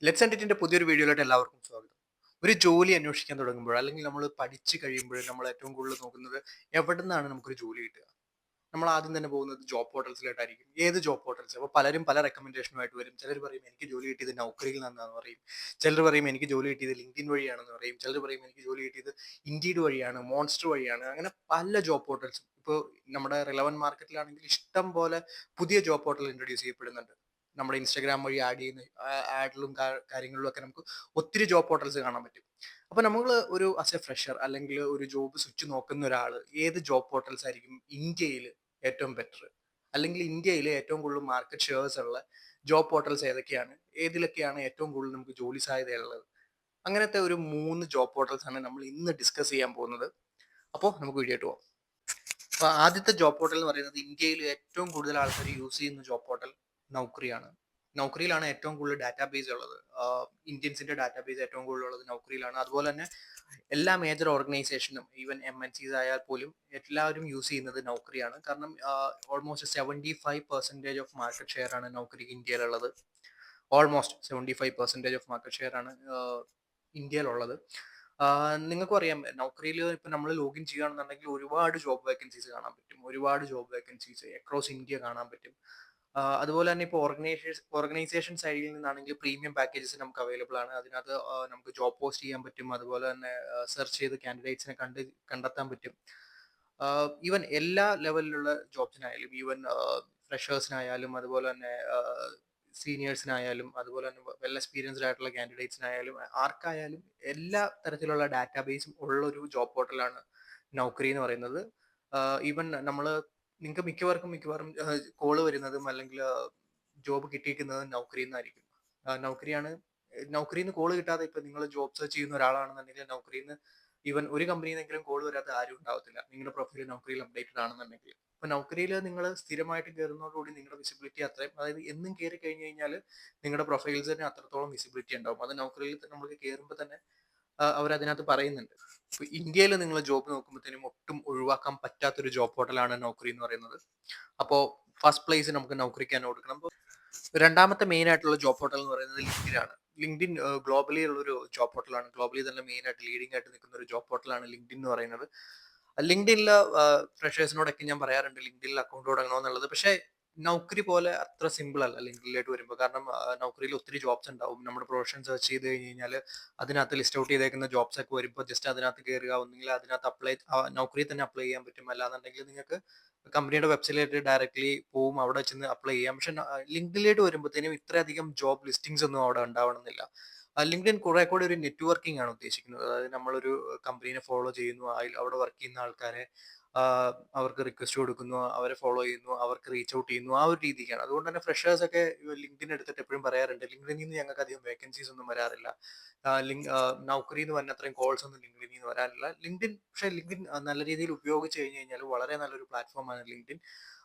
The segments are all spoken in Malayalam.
ലെറ്റ്സ് എൻഡിറ്റിന്റെ പുതിയൊരു വീഡിയോയിലോട്ട് എല്ലാവർക്കും സ്വാഗതം. ഒരു ജോലി അന്വേഷിക്കാൻ തുടങ്ങുമ്പോൾ അല്ലെങ്കിൽ നമ്മൾ പഠിച്ചു കഴിയുമ്പോൾ നമ്മൾ ഏറ്റവും കൂടുതൽ നോക്കുന്നത് എവിടെ നിന്നാണ് നമുക്കൊരു ജോലി കിട്ടുക. നമ്മൾ ആദ്യം തന്നെ പോകുന്നത് ജോബ് പോർട്ടൽസിലോട്ടായിരിക്കും. ഏത് ജോബ് പോർട്ടൽസ്? അപ്പോൾ പലരും പല റെക്കമെൻഡേഷനുമായിട്ട് വരും. ചിലർ പറയും എനിക്ക് ജോലി കിട്ടിയത് നൗക്കറിയിൽ നിന്നാണെന്ന് പറയും. ചിലർ പറയും എനിക്ക് ജോലി കിട്ടിയത് ലിങ്ക്ഡിൻ വഴിയാണെന്ന് പറയും. ചിലർ പറയും എനിക്ക് ജോലി കിട്ടിയത് ഇൻഡീഡ് വഴിയാണ്, മോൺസ്റ്റർ വഴിയാണ്. അങ്ങനെ പല ജോബ് പോർട്ടൽസും ഇപ്പോൾ നമ്മുടെ റിലവൻറ്റ് മാർക്കറ്റിലാണെങ്കിൽ ഇഷ്ടം പോലെ പുതിയ ജോബ് പോർട്ടൽ ഇൻട്രൊഡ്യൂസ് ചെയ്യപ്പെടുന്നുണ്ട്. നമ്മുടെ ഇൻസ്റ്റാഗ്രാം വഴി ആഡ് ചെയ്യുന്ന ആഡിലും കാര്യങ്ങളിലും ഒക്കെ നമുക്ക് ഒത്തിരി ജോബ് പോർട്ടൽസ് കാണാൻ പറ്റും. അപ്പൊ നമ്മൾ ഒരു ആസ് എ ഫ്രഷർ അല്ലെങ്കിൽ ഒരു ജോബ് സ്വിച്ച് നോക്കുന്ന ഒരാൾ ഏത് ജോബ് പോർട്ടൽസ് ആയിരിക്കും ഇന്ത്യയിൽ ഏറ്റവും ബെറ്റർ, അല്ലെങ്കിൽ ഇന്ത്യയിൽ ഏറ്റവും കൂടുതൽ മാർക്കറ്റ് ഷെയർസ് ഉള്ള ജോബ് പോർട്ടൽസ് ഏതൊക്കെയാണ്, ഏതിലൊക്കെയാണ് ഏറ്റവും കൂടുതൽ നമുക്ക് ജോലി സാധ്യതയുള്ളത്? അങ്ങനത്തെ ഒരു 3 ജോബ് പോർട്ടൽസ് ആണ് നമ്മൾ ഇന്ന് ഡിസ്കസ് ചെയ്യാൻ പോകുന്നത്. അപ്പോൾ നമുക്ക് വീഡിയോ പോകാം. അപ്പൊ ആദ്യത്തെ ജോബ് പോർട്ടൽ എന്ന് പറയുന്നത് ഇന്ത്യയിൽ ഏറ്റവും കൂടുതൽ ആൾക്കാർ യൂസ് ചെയ്യുന്ന ജോബ് പോർട്ടൽ നൗക്കറിയാണ്. നൗക്കറിയിലാണ് ഏറ്റവും കൂടുതൽ ഡാറ്റാബേസ് ഉള്ളത്. ഇന്ത്യൻസിന്റെ ഡാറ്റാബേസ് ഏറ്റവും കൂടുതൽ ഉള്ളത് നൗക്കറിയിലാണ്. അതുപോലെ തന്നെ എല്ലാ മേജർ ഓർഗനൈസേഷനും ഈവൻ MNCs ആയാൽ പോലും എല്ലാവരും യൂസ് ചെയ്യുന്നത് നൗക്കറിയാണ്. കാരണം ഓൾമോസ്റ്റ് 75% ഓഫ് മാർക്കറ്റ് ഷെയർ ആണ് നൗക്കറിക്ക് ഇന്ത്യയിലുള്ളത്. ഓൾമോസ്റ്റ് 75% ഓഫ് മാർക്കറ്റ് ഷെയർ ആണ് ഇന്ത്യയിലുള്ളത്. നിങ്ങൾക്കും അറിയാം, നൗക്കറിയിൽ ഇപ്പം നമ്മൾ ലോഗിൻ ചെയ്യുകയാണെന്നുണ്ടെങ്കിൽ ഒരുപാട് ജോബ് വേക്കൻസീസ് കാണാൻ പറ്റും. ഒരുപാട് ജോബ് വേക്കൻസീസ് അക്രോസ് ഇന്ത്യ കാണാൻ പറ്റും. അതുപോലെ തന്നെ ഇപ്പോൾ ഓർഗനൈസേഷൻ സൈഡിൽ നിന്നാണെങ്കിൽ പ്രീമിയം പാക്കേജസ് നമുക്ക് അവൈലബിൾ ആണ്. അതിനകത്ത് നമുക്ക് ജോബ് പോസ്റ്റ് ചെയ്യാൻ പറ്റും. അതുപോലെ തന്നെ സെർച്ച് ചെയ്ത് കാൻഡിഡേറ്റ്സിനെ കണ്ടെത്താൻ പറ്റും. ഈവൻ എല്ലാ ലെവലിലുള്ള ജോബ്സിനായാലും, ഈവൻ ഫ്രഷേഴ്സിനായാലും, അതുപോലെ തന്നെ സീനിയേഴ്സിനായാലും, അതുപോലെ തന്നെ വെൽ എക്സ്പീരിയൻസ്ഡ് ആയിട്ടുള്ള കാൻഡിഡേറ്റ്സിനായാലും, ആർക്കായാലും എല്ലാ തരത്തിലുള്ള ഡാറ്റാബേസും ഉള്ള ഒരു ജോബ് പോർട്ടലാണ് നൗക്കറി എന്ന് പറയുന്നത്. ഈവൻ നമ്മൾ നിങ്ങൾക്ക് മിക്കവാറും കോള് വരുന്നതും അല്ലെങ്കിൽ ജോബ് കിട്ടിയിരിക്കുന്നതും നൗക്കറിയിൽ നിന്നായിരിക്കും. നൗക്കറിയാണ്. നൗക്കറിയിൽ നിന്ന് കോള് കിട്ടാതെ ഇപ്പൊ നിങ്ങൾ ജോബ് സെർച്ച് ചെയ്യുന്ന ഒരാളാണെന്നുണ്ടെങ്കിൽ നൗക്കറിയിൽ നിന്ന് ഈവൻ ഒരു കമ്പനിയിൽ നിന്നെങ്കിലും കോൾ വരാത്ത ആരും ഉണ്ടാവത്തില്ല, നിങ്ങളുടെ പ്രൊഫൈൽ നൗക്കറിയിൽ അപ്ഡേറ്റഡ് ആണെന്നുണ്ടെങ്കിൽ. അപ്പൊ നൗക്കറിയിൽ നിങ്ങൾ സ്ഥിരമായിട്ട് കയറുന്നതോടുകൂടി നിങ്ങളുടെ വിസിബിലിറ്റി അത്രയും, അതായത് എന്നും കയറി കഴിഞ്ഞു കഴിഞ്ഞാൽ നിങ്ങളുടെ പ്രൊഫൈൽസ് തന്നെ അത്രത്തോളം വിസിബിലിറ്റി ഉണ്ടാവും. അത് നൗക്കറിയിൽ നമുക്ക് കയറുമ്പോൾ തന്നെ അവർ അതിനകത്ത് പറയുന്നുണ്ട്. ഇപ്പൊ ഇന്ത്യയിൽ നിങ്ങൾ ജോബ് നോക്കുമ്പോഴത്തേനും ഒട്ടും ഒഴിവാക്കാൻ പറ്റാത്തൊരു ജോബ് പോർട്ടലാണ് നൗക്കറി എന്ന് പറയുന്നത്. അപ്പോൾ ഫസ്റ്റ് പ്ലേസ് നമുക്ക് നൗക്കറിക്ക് കൊടുക്കണം. അപ്പോൾ രണ്ടാമത്തെ മെയിൻ ആയിട്ടുള്ള ജോബ് പോർട്ടൽ എന്ന് പറയുന്നത് ലിങ്ക്ഡിൻ ആണ്. ലിങ്ക്ഡിൻ ഗ്ലോബലി ഉള്ള ഒരു ജോബ് പോർട്ടലാണ്. ഗ്ലോബലി തന്നെ മെയിൻ ആയിട്ട് ലീഡിംഗ് ആയിട്ട് നിൽക്കുന്ന ഒരു ജോബ് പോർട്ടലാണ് ലിങ്ക്ഡിൻ എന്ന് പറയുന്നത്. ലിങ്ക്ഡിനിൽ ഫ്രഷേഴ്സിനോടൊക്കെ ഞാൻ പറയാറുണ്ട് ലിങ്ക്ഡിനിൽ അക്കൗണ്ട് തുടങ്ങണമെന്നുള്ളത്. പക്ഷേ നൗക്കരി പോലെ അത്ര സിമ്പിൾ അല്ല ലിങ്ക്ഡിനിലോട്ട് വരുമ്പോൾ. കാരണം നൗക്കറിയിൽ ഒത്തിരി ജോബ്സ് ഉണ്ടാവും. നമ്മുടെ പ്രൊഫഷൻ സെർച്ച് ചെയ്ത് കഴിഞ്ഞ് കഴിഞ്ഞാൽ അതിനകത്ത് ലിസ്റ്റ് ഔട്ട് ചെയ്തേക്കുന്ന ജോബ്സ് ഒക്കെ വരുമ്പോൾ ജസ്റ്റ് അതിനകത്ത് കയറുക, ഒന്നുകിൽ അതിനകത്ത് അപ്ലൈ, നൗക്കറിയിൽ തന്നെ അപ്ലൈ ചെയ്യാൻ പറ്റും. അല്ലാന്നുണ്ടെങ്കിൽ നിങ്ങൾക്ക് കമ്പനിയുടെ വെബ്സൈറ്റിലേക്ക് ഡയറക്ട്ലി പോവും, അവിടെ ചെന്ന് അപ്ലൈ ചെയ്യാം. പക്ഷെ ലിങ്ക്ഡിനിലേക്ക് വരുമ്പോഴത്തേനും ഇത്രയധികം ജോബ് ലിസ്റ്റിംഗ്സ് ഒന്നും അവിടെ ഉണ്ടാവണമെന്നില്ല. ലിങ്ക്ഡിൻ കുറെ കൂടി ഒരു നെറ്റ്വർക്കിംഗ് ആണ് ഉദ്ദേശിക്കുന്നത്. അതായത് നമ്മളൊരു കമ്പനീനെ ഫോളോ ചെയ്യുന്നു, അവിടെ വർക്ക് ചെയ്യുന്ന ആൾക്കാരെ അവർക്ക് റിക്വസ്റ്റ് കൊടുക്കുന്നു, അവരെ ഫോളോ ചെയ്യുന്നു, അവർക്ക് റീച്ച് ഔട്ട് ചെയ്യുന്നു, ആ ഒരു രീതിക്കാണ്. അതുകൊണ്ട് തന്നെ ഫ്രഷേഴ്സ് ഒക്കെ ലിങ്ക്ഡിൻ എടുത്തിട്ട് എപ്പോഴും പറയാറുണ്ട് ലിങ്ക്ഡിനിൽ നിന്ന് ഞങ്ങൾക്ക് അധികം വേക്കൻസീസ് ഒന്നും വരാറില്ല. നൗക്കറിയിൽ നിന്ന് വരുന്ന അത്രയും കോൾസ് ഒന്നും ലിങ്ക്ഡിനിൽ നിന്ന് വരാറില്ല. പക്ഷേ ലിങ്ക്ഡിൻ നല്ല രീതിയിൽ ഉപയോഗിച്ച് കഴിഞ്ഞ് കഴിഞ്ഞാൽ വളരെ നല്ലൊരു പ്ലാറ്റ്ഫോമാണ് ലിങ്ക്ഡിൻ.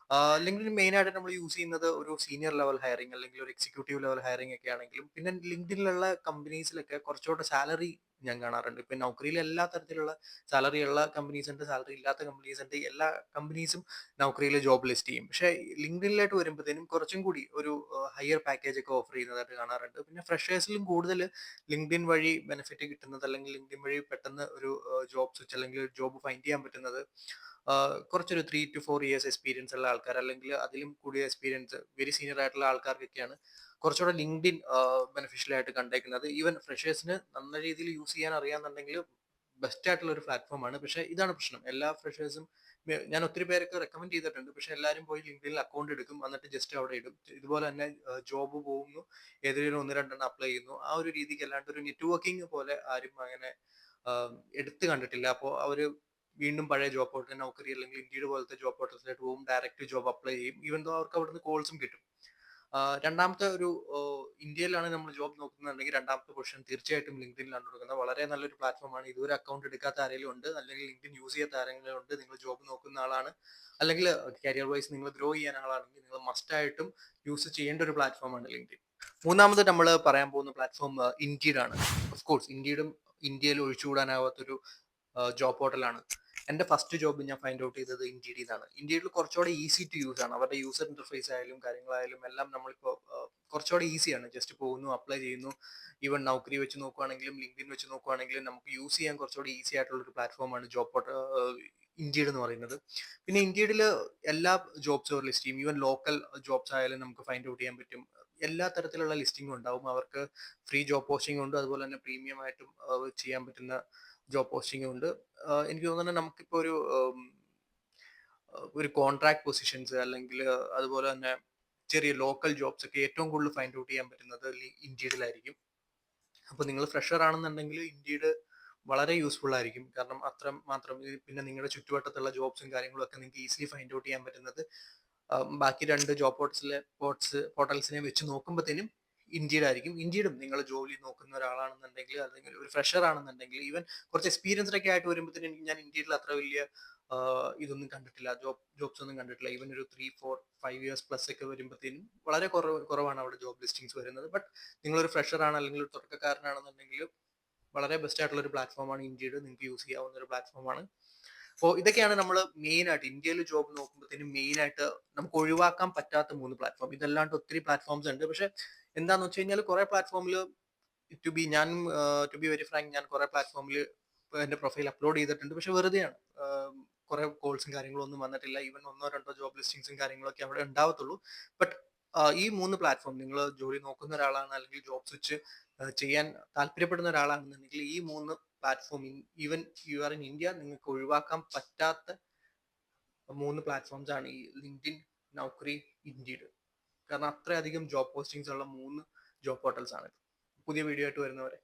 ലിങ്ക്ഡിൻ മെയിൻ ആയിട്ട് നമ്മൾ യൂസ് ചെയ്യുന്നത് ഒരു സീനിയർ ലെവൽ ഹയറിംഗ് അല്ലെങ്കിൽ ഒരു എക്സിക്യൂട്ടീവ് ലെവൽ ഹയറിംഗ് ഒക്കെ ആണെങ്കിലും, പിന്നെ ലിങ്ക്ഡിനിലുള്ള കമ്പനീസിലൊക്കെ കുറച്ചുകൂടെ സാലറി ഞാൻ കാണാറുണ്ട്. ഇപ്പൊ നൗക്കറിയിൽ എല്ലാ തരത്തിലുള്ള സാലറി ഉള്ള കമ്പനീസ് ഉണ്ട്, സാലറി ഇല്ലാത്ത കമ്പനീസ് ഉണ്ട്. എല്ലാ കമ്പനീസും നൗക്കറിയിൽ ജോബ് ലിസ്റ്റ് ചെയ്യും. പക്ഷേ ലിങ്ക്ഡിനിലായിട്ട് വരുമ്പോഴത്തേനും കുറച്ചും കൂടി ഒരു ഹയർ പാക്കേജ് ഒക്കെ ഓഫർ ചെയ്യുന്നതായിട്ട് കാണാറുണ്ട്. പിന്നെ ഫ്രഷേഴ്സിലും കൂടുതൽ ലിങ്ക്ഡിൻ വഴി ബെനിഫിറ്റ് കിട്ടുന്നത്, അല്ലെങ്കിൽ ലിങ്ക്ഡിൻ വഴി പെട്ടെന്ന് ഒരു ജോബ് സ്വിച്ച് അല്ലെങ്കിൽ ജോബ് ഫൈൻഡ് ചെയ്യാൻ പറ്റുന്നത് കുറച്ചൊരു 3 to 4 years എക്സ്പീരിയൻസ് ഉള്ള ആൾക്കാർ, അല്ലെങ്കിൽ അതിലും കൂടിയ എക്സ്പീരിയൻസ് വെരി സീനിയർ ആയിട്ടുള്ള ആൾക്കാർക്കൊക്കെയാണ് കുറച്ചുകൂടെ ലിങ്ക്ഡിൻ ബെനിഫിഷ്യൽ ആയിട്ട് കണ്ടേക്കുന്നത്. ഈവൻ ഫ്രഷേഴ്സിന് നല്ല രീതിയിൽ യൂസ് ചെയ്യാൻ അറിയാന്നുണ്ടെങ്കിൽ ബെസ്റ്റ് ആയിട്ടുള്ള ഒരു പ്ലാറ്റ്ഫോമാണ്. പക്ഷേ ഇതാണ് പ്രശ്നം, എല്ലാ ഫ്രഷേഴ്സും, ഞാൻ ഒത്തിരി പേരൊക്കെ റെക്കമെൻഡ് ചെയ്തിട്ടുണ്ട്, പക്ഷെ എല്ലാവരും പോയി ലിങ്ക്ഡിനിൽ അക്കൗണ്ട് എടുക്കും, എന്നിട്ട് ജസ്റ്റ് അവിടെ ഇടും. ഇതുപോലെ തന്നെ ജോബ് പോകുന്നു, ഏതെങ്കിലും ഒന്ന് രണ്ടെണ്ണം അപ്ലൈ ചെയ്യുന്നു, ആ ഒരു രീതിക്ക്. അല്ലാണ്ട് ഒരു നെറ്റ്വർക്കിംഗ് പോലെ ആരും അങ്ങനെ എടുത്ത് കണ്ടിട്ടില്ല. അപ്പോൾ അവര് വീണ്ടും പഴയ ജോബ് പോർട്ടൽ നൗക്കറി അല്ലെങ്കിൽ ഇന്ത്യയുടെ പോലത്തെ ജോബ് പോർട്ടൽസിലായിട്ട് പോകും, ഡയറക്റ്റ് ജോബ് അപ്ലൈ ചെയ്യും, ഈവൻ ദോ അവർക്ക് അവിടുന്ന് കോൾസും കിട്ടും. രണ്ടാമത്തെ ഒരു ഇന്ത്യയിലാണ് നമ്മൾ ജോബ് നോക്കുന്നുണ്ടെങ്കിൽ രണ്ടാമത്തെ പൊസിഷൻ തീർച്ചയായിട്ടും ലിങ്ക്ഡിനിലാണ് കൊടുക്കുന്നത്. വളരെ നല്ലൊരു പ്ലാറ്റ്ഫോമാണ്. ഇതുവരെ അക്കൗണ്ട് എടുക്കാത്ത ആരെങ്കിലും ഉണ്ട്, അല്ലെങ്കിൽ ലിങ്ക്ഡിൻ യൂസ് ചെയ്യാത്ത ആരെങ്കിലും ഉണ്ട്, നിങ്ങൾ ജോബ് നോക്കുന്ന ആളാണ്, അല്ലെങ്കിൽ കരിയർ വൈസ് നിങ്ങൾ ഗ്രോ ചെയ്യാൻ ആളാണെങ്കിൽ നിങ്ങൾ മസ്റ്റ് ആയിട്ടും യൂസ് ചെയ്യേണ്ട ഒരു പ്ലാറ്റ്ഫോമാണ് ലിങ്ക്ഡിൻ. മൂന്നാമത് നമ്മൾ പറയാൻ പോകുന്ന പ്ലാറ്റ്ഫോം ഇൻഡീഡ് ആണ്. ഓഫ് കോഴ്സ് ഇന്ത്യയിൽ ഒഴിച്ചുകൂടാനാവാത്തൊരു ജോബ് പോർട്ടലാണ്. എൻ്റെ ഫസ്റ്റ് ജോബ് ഞാൻ ഫൈൻഡ് ഔട്ട് ചെയ്തത് ഇൻഡീഡിൽ നിന്നാണ്. ഇൻഡീഡിൽ കുറച്ചുകൂടെ ഈസി ടു യൂസ് ആണ്. അവരുടെ യൂസർ ഇന്റർഫേസ് ആയാലും കാര്യങ്ങളായാലും എല്ലാം നമ്മളിപ്പോൾ കുറച്ചുകൂടെ ഈസിയാണ്. ജസ്റ്റ് പോകുന്നു, അപ്ലൈ ചെയ്യുന്നു. ഈവൻ നൗക്കരി വെച്ച് നോക്കുവാണെങ്കിലും ലിങ്ക്ഡിൻ വെച്ച് നോക്കുവാണെങ്കിലും നമുക്ക് യൂസ് ചെയ്യാൻ കുറച്ചുകൂടി ഈസി ആയിട്ടുള്ള ഒരു പ്ലാറ്റ്ഫോമാണ് ഇൻഡീഡ് എന്ന് പറയുന്നത്. പിന്നെ ഇൻഡീഡിൽ എല്ലാ ജോബ്സും ലിസ്റ്റ് ചെയ്യും. ഈവൻ ലോക്കൽ ജോബ്സ് ആയാലും നമുക്ക് ഫൈൻഡ് ഔട്ട് ചെയ്യാൻ പറ്റും. എല്ലാ തരത്തിലുള്ള ലിസ്റ്റിംഗും ഉണ്ടാവും. അവർക്ക് ഫ്രീ ജോബ് പോസ്റ്റിംഗ് ഉണ്ട്, അതുപോലെ തന്നെ പ്രീമിയം ആയിട്ടും ചെയ്യാൻ പറ്റുന്ന ജോബ് പോസ്റ്റിംഗ് ഉണ്ട്. എനിക്ക് തോന്നുന്നത് നമുക്കിപ്പോൾ ഒരു കോൺട്രാക്ട് പൊസിഷൻസ് അല്ലെങ്കിൽ അതുപോലെ തന്നെ ചെറിയ ലോക്കൽ ജോബ്സ് ഒക്കെ ഏറ്റവും കൂടുതൽ ഫൈൻഡ് ഔട്ട് ചെയ്യാൻ പറ്റുന്നത് ഇൻഡീഡിലായിരിക്കും. അപ്പോൾ നിങ്ങൾ ഫ്രഷർ ആണെന്നുണ്ടെങ്കിൽ ഇൻഡീഡ് വളരെ യൂസ്ഫുൾ ആയിരിക്കും. കാരണം അത്ര മാത്രം പിന്നെ നിങ്ങളുടെ ചുറ്റുവട്ടത്തുള്ള ജോബ്സും കാര്യങ്ങളും ഒക്കെ നിങ്ങൾക്ക് ഈസിലി ഫൈൻഡ് ഔട്ട് ചെയ്യാൻ പറ്റുന്നത് ബാക്കി രണ്ട് ജോബ് പോർട്ടൽസിനെ വെച്ച് നോക്കുമ്പോഴത്തേനും ഇൻഡീഡ് ആയിരിക്കും. ഇൻഡീഡും നിങ്ങൾ ജോലി നോക്കുന്ന ഒരാളാണെന്നുണ്ടെങ്കിൽ അല്ലെങ്കിൽ ഒരു ഫ്രഷർ ആണെന്നുണ്ടെങ്കിൽ ഈവൻ കുറച്ച് എക്സ്പീരിയൻസ്ഡ് ഒക്കെ ആയിട്ട് വരുമ്പോഴത്തേനും ഞാൻ ഇൻഡീഡിൽ അത്ര വലിയ ഇതൊന്നും കണ്ടിട്ടില്ല, ജോബ്സ് ഒന്നും കണ്ടിട്ടില്ല. ഈവൻ ഒരു 3, 4, 5 ഇയേഴ്സ് പ്ലസ് ഒക്കെ വരുമ്പോഴത്തേനും വളരെ കുറവാണ് അവിടെ ജോബ് ലിസ്റ്റിംഗ്സ് വരുന്നത്. ബട്ട് നിങ്ങളൊരു ഫ്രഷർ ആണ് അല്ലെങ്കിൽ ഒരു തുടക്കക്കാരനാണെന്നുണ്ടെങ്കിൽ വളരെ ബെസ്റ്റ് ആയിട്ടുള്ള ഒരു പ്ലാറ്റ്ഫോമാണ് ഇൻഡീഡ്. നിങ്ങൾക്ക് യൂസ് ചെയ്യാവുന്ന ഒരു പ്ലാറ്റ്ഫോമാണ്. അപ്പോൾ ഇതൊക്കെയാണ് നമ്മൾ മെയിൻ ആയിട്ട് ഇന്ത്യയിൽ ജോബ് നോക്കുമ്പോഴത്തേനും മെയിൻ ആയിട്ട് നമുക്ക് ഒഴിവാക്കാൻ പറ്റാത്ത 3 പ്ലാറ്റ്ഫോം. ഇതല്ലാണ്ട് ഒത്തിരി പ്ലാറ്റ്ഫോംസ് ഉണ്ട്. പക്ഷെ എന്താന്ന് വെച്ച് കഴിഞ്ഞാൽ കുറെ പ്ലാറ്റ്ഫോമിൽ ടു ബി വെരി ഫ്രാങ്ക്, ഞാൻ കുറെ പ്ലാറ്റ്ഫോമിൽ എന്റെ പ്രൊഫൈൽ അപ്ലോഡ് ചെയ്തിട്ടുണ്ട്. പക്ഷെ വെറുതെയാണ്. കുറെ കോൾസും കാര്യങ്ങളും ഒന്നും വന്നിട്ടില്ല. ഈവൻ 1 or 2 ജോബ് ലിസ്റ്റിംഗ്സും കാര്യങ്ങളൊക്കെ അവിടെ ഉണ്ടാവത്തുള്ളൂ. ബട്ട് ഈ 3 പ്ലാറ്റ്ഫോം നിങ്ങൾ ജോലി നോക്കുന്ന ഒരാളാണ് അല്ലെങ്കിൽ ജോബ് സ്വിച്ച് ചെയ്യാൻ താല്പര്യപ്പെടുന്ന ഒരാളാണെന്നുണ്ടെങ്കിൽ ഈ 3 platform, even you are in India, നിങ്ങൾക്ക് ഒഴിവാക്കാൻ പറ്റാത്ത 3 പ്ലാറ്റ്ഫോംസ് ആണ് ഈ ലിങ്ക്ഡിൻ, നൗക്കറി, ഇൻഡീഡ്. കാരണം അത്രയധികം ജോബ് പോസ്റ്റിംഗ്സ് ഉള്ള 3 ജോബ് പോർട്ടൽസ് ആണ്. പുതിയ വീഡിയോ ആയിട്ട് വരുന്നവരെ